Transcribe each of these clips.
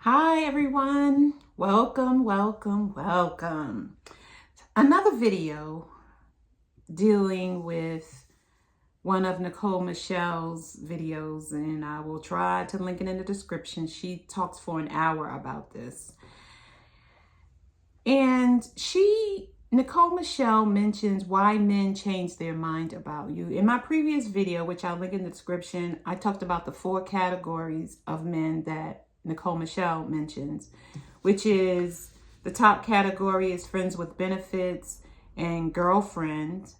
Hi everyone, welcome. Another video dealing with one of Nicole Michelle's videos, and I will try to link it in the description. She talks for an hour about this. And Nicole Michelle mentions why men change their mind about you. In my previous video, which I'll link in the description, I talked about the 4 categories of men that Nicole Michelle mentions, which is the top category is friends with benefits and girlfriends,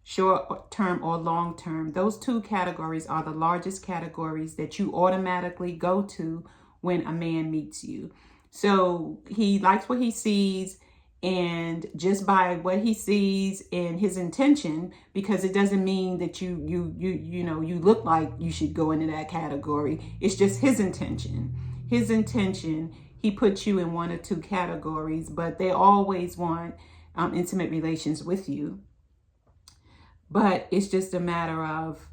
short term or long term. Those 2 categories are the largest categories that you automatically go to when a man meets you. So he likes what he sees, and just by what he sees and his intention, because it doesn't mean that you look like you should go into that category. It's just his intention. His intention, he puts you in 1 or 2 categories, but they always want intimate relations with you. But it's just a matter of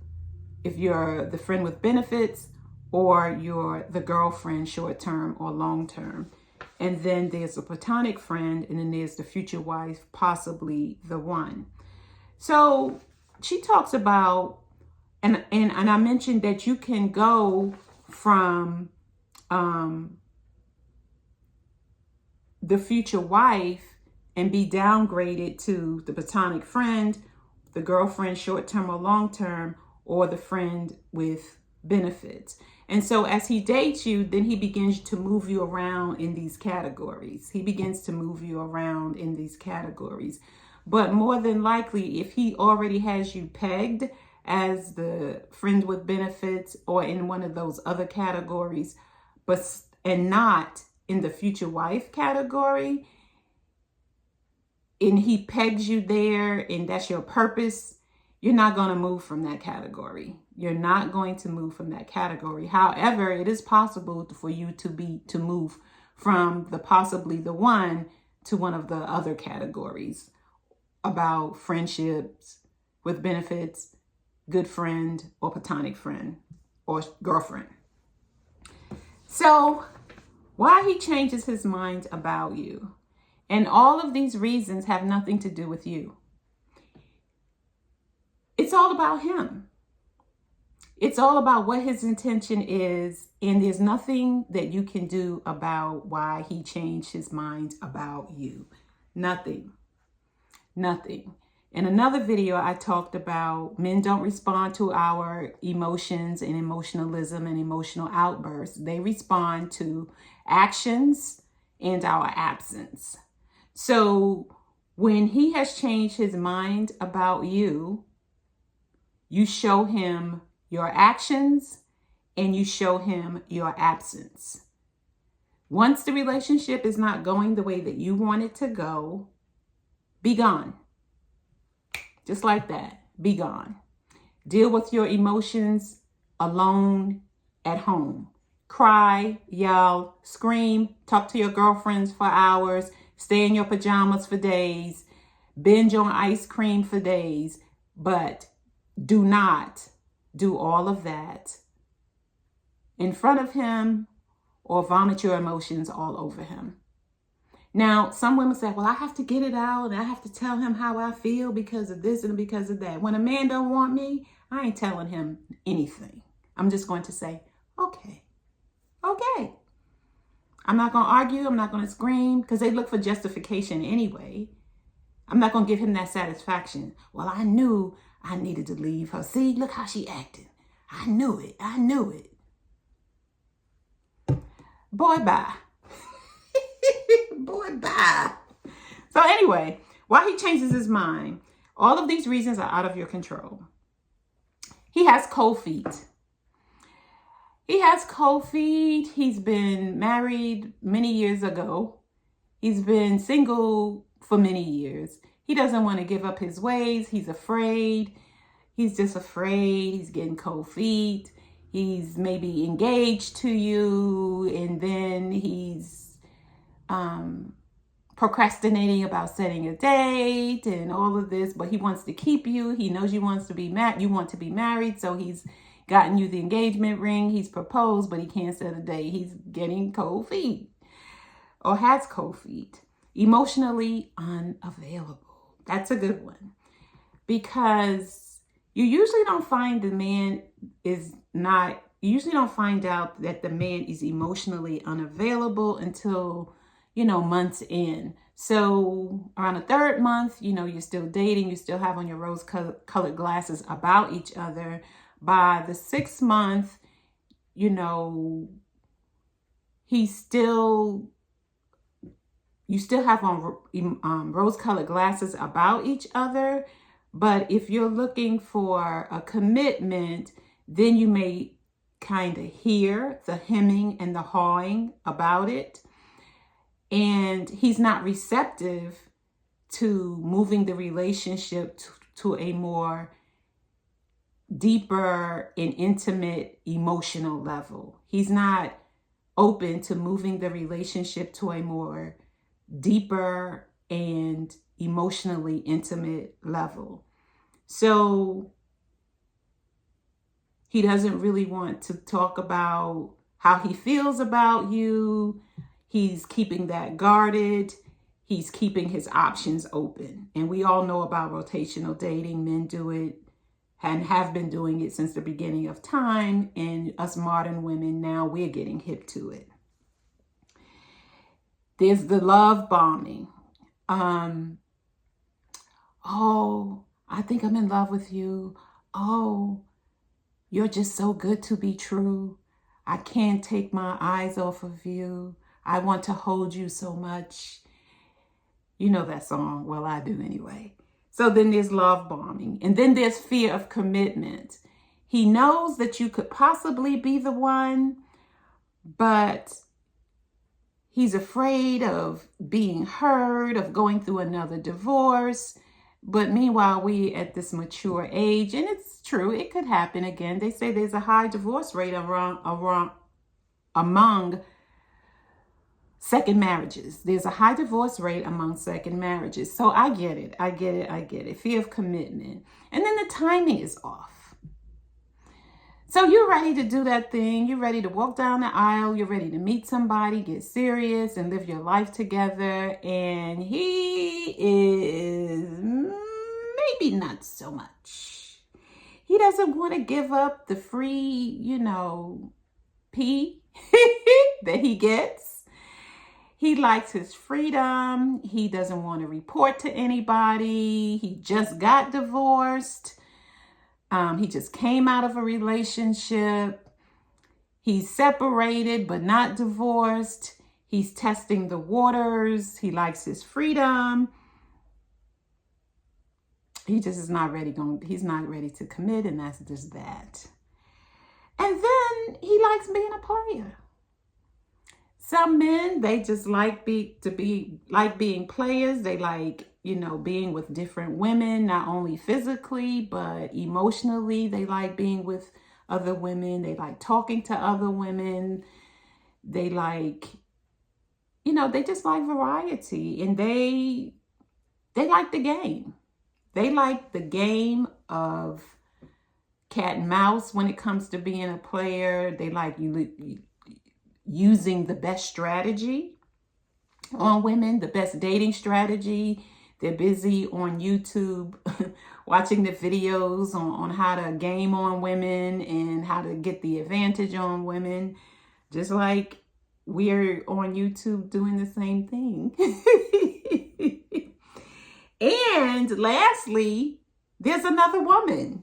if you're the friend with benefits or you're the girlfriend, short term or long term. And then there's a platonic friend, and then there's the future wife, possibly the one. So she talks about, and I mentioned that you can go from the future wife and be downgraded to the platonic friend, the girlfriend, short term or long term, or the friend with benefits. And so as he dates you, then he begins to move you around in these categories. But more than likely, if he already has you pegged as the friend with benefits or in one of those other categories, and not in the future wife category, and he pegs you there and that's your purpose, you're not going to move from that category. However, it is possible for you to move from possibly the one to one of the other categories about friendships with benefits, good friend or platonic friend or girlfriend. So why he changes his mind about you. And all of these reasons have nothing to do with you. It's all about him. It's all about what his intention is, and there's nothing that you can do about why he changed his mind about you. Nothing. In another video, I talked about men don't respond to our emotions and emotionalism and emotional outbursts. They respond to actions and our absence. So when he has changed his mind about you, you show him your actions and you show him your absence. Once the relationship is not going the way that you want it to go, be gone. Just like that, be gone. Deal with your emotions alone at home. Cry, yell, scream, talk to your girlfriends for hours, stay in your pajamas for days, binge on ice cream for days, but do not do all of that in front of him or vomit your emotions all over him. Now, some women say, well, I have to get it out and I have to tell him how I feel because of this and because of that. When a man don't want me, I ain't telling him anything. I'm just going to say, okay. I'm not going to argue. I'm not going to scream because they look for justification anyway. I'm not going to give him that satisfaction. Well, I knew I needed to leave her. See, look how she acted. I knew it. Boy, bye. Boy, bye. So anyway, why he changes his mind, all of these reasons are out of your control. He has cold feet. He's been married many years ago. He's been single for many years. He doesn't want to give up his ways. He's afraid. He's just afraid. He's getting cold feet. He's maybe engaged to you, and then he's procrastinating about setting a date and all of this, but he wants to keep you. He knows you want to be married, so he's gotten you the engagement ring. He's proposed, but he can't set a date. He's getting cold feet or has cold feet. Emotionally unavailable. That's a good one, because you usually don't find the man is not, you usually don't find out that the man is emotionally unavailable until, months in. So around the third month, you're still dating, you still have on your rose-colored glasses about each other. By the 6th month, you still have on rose-colored glasses about each other. But if you're looking for a commitment, then you may kind of hear the hemming and the hawing about it. And he's not receptive to moving the relationship to a more deeper and intimate emotional level. He's not open to moving the relationship to a more deeper and emotionally intimate level. So he doesn't really want to talk about how he feels about you. He's keeping that guarded. He's keeping his options open. And we all know about rotational dating. Men do it and have been doing it since the beginning of time. And us modern women, now we're getting hip to it. There's the love bombing. Oh, I think I'm in love with you. Oh, you're just so good to be true. I can't take my eyes off of you. I want to hold you so much. You know that song. Well, I do anyway. So then there's love bombing. And then there's fear of commitment. He knows that you could possibly be the one, but he's afraid of being hurt, of going through another divorce. But meanwhile, we at this mature age, and it's true, it could happen again. They say there's a high divorce rate among second marriages. There's a high divorce rate among second marriages. So I get it. I get it. Fear of commitment. And then the timing is off. So you're ready to do that thing. You're ready to walk down the aisle. You're ready to meet somebody, get serious, and live your life together. And he is maybe not so much. He doesn't want to give up the free, pee that he gets. He likes his freedom. He doesn't want to report to anybody. He just got divorced. He just came out of a relationship. He's separated but not divorced. He's testing the waters. He likes his freedom. He just is not ready. He's not ready to commit, and that's just that. And then he likes being a player. Some men, they just like being players. They like, being with different women, not only physically, but emotionally. They like being with other women. They like talking to other women. They like, they just like variety, and they like the game. They like the game of cat and mouse when it comes to being a player. They like using the best strategy on women, the best dating strategy. They're busy on YouTube watching the videos on how to game on women and how to get the advantage on women, just like we're on YouTube doing the same thing. And lastly, there's another woman.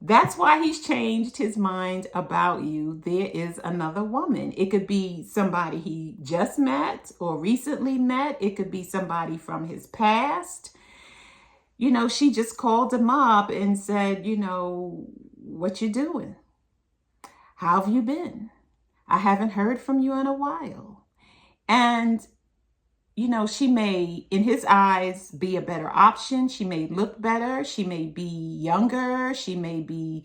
That's why he's changed his mind about you. There is another woman. It could be somebody he just met or recently met. It could be somebody from his past. She just called him up and said, what you doing? How have you been? I haven't heard from you in a while. And she may, in his eyes, be a better option. She may look better. She may be younger. She may be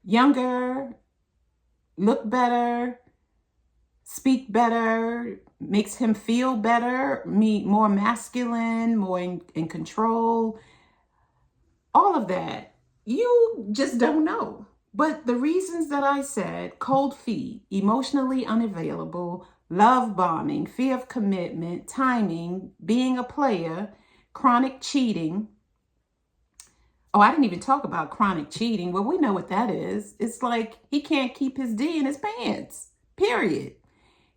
younger, look better, speak better, makes him feel better, more masculine, more in control. All of that, you just don't know. But the reasons that I said, cold feet, emotionally unavailable, love bombing, fear of commitment, timing, being a player, chronic cheating. Oh, I didn't even talk about chronic cheating. Well, we know what that is. It's like he can't keep his D in his pants, period.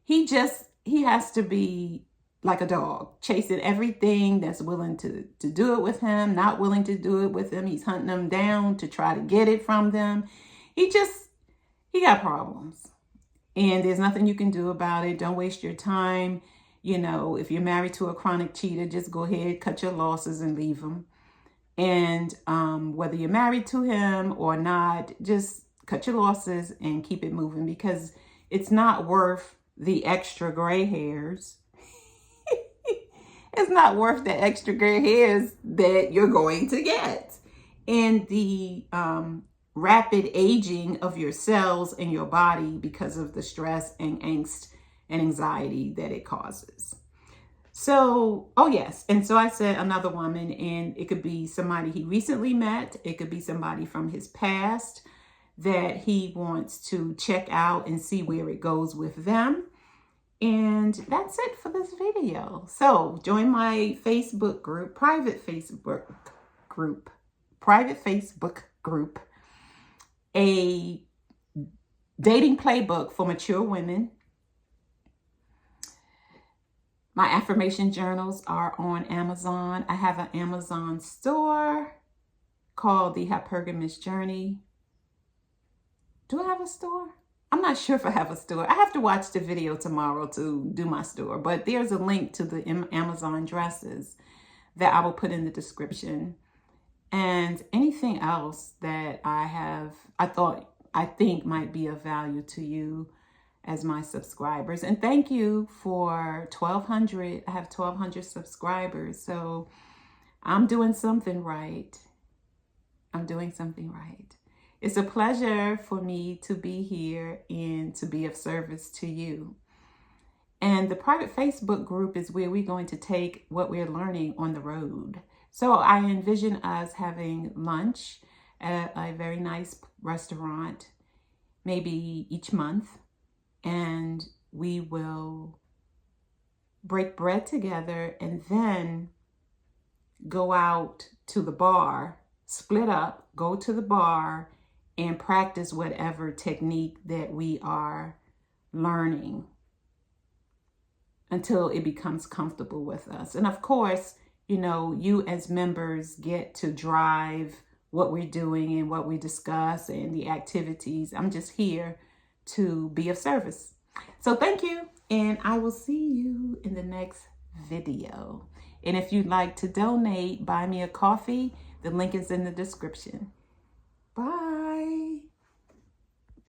He has to be like a dog, chasing everything that's willing to do it with him, not willing to do it with him. He's hunting them down to try to get it from them. He got problems. And there's nothing you can do about it. Don't waste your time. You know, if you're married to a chronic cheater, just go ahead, cut your losses and leave him. And whether you're married to him or not, just cut your losses and keep it moving, because it's not worth the extra gray hairs. It's not worth the extra gray hairs that you're going to get. And the rapid aging of your cells and your body because of the stress and angst and anxiety that it causes. So, oh yes. And so I said another woman, and it could be somebody he recently met. It could be somebody from his past that he wants to check out and see where it goes with them. And that's it for this video. So join my Facebook group, private Facebook group, a dating playbook for mature women. My affirmation journals are on Amazon. I have an Amazon store called The Hypergamous Journey. Do I have a store? I'm not sure if I have a store. I have to watch the video tomorrow to do my store, but there's a link to the Amazon dresses that I will put in the description. And anything else that I think might be of value to you as my subscribers. And thank you for 1,200. I have 1,200 subscribers. So I'm doing something right. I'm doing something right. It's a pleasure for me to be here and to be of service to you. And the private Facebook group is where we're going to take what we're learning on the road. So I envision us having lunch at a very nice restaurant, maybe each month. And we will break bread together and then go out to the bar, split up, go to the bar, and practice whatever technique that we are learning until it becomes comfortable with us. And of course, you know, you as members get to drive what we're doing and what we discuss and the activities. I'm just here to be of service. So thank you, and I will see you in the next video. And if you'd like to donate, buy me a coffee. The link is in the description. Bye.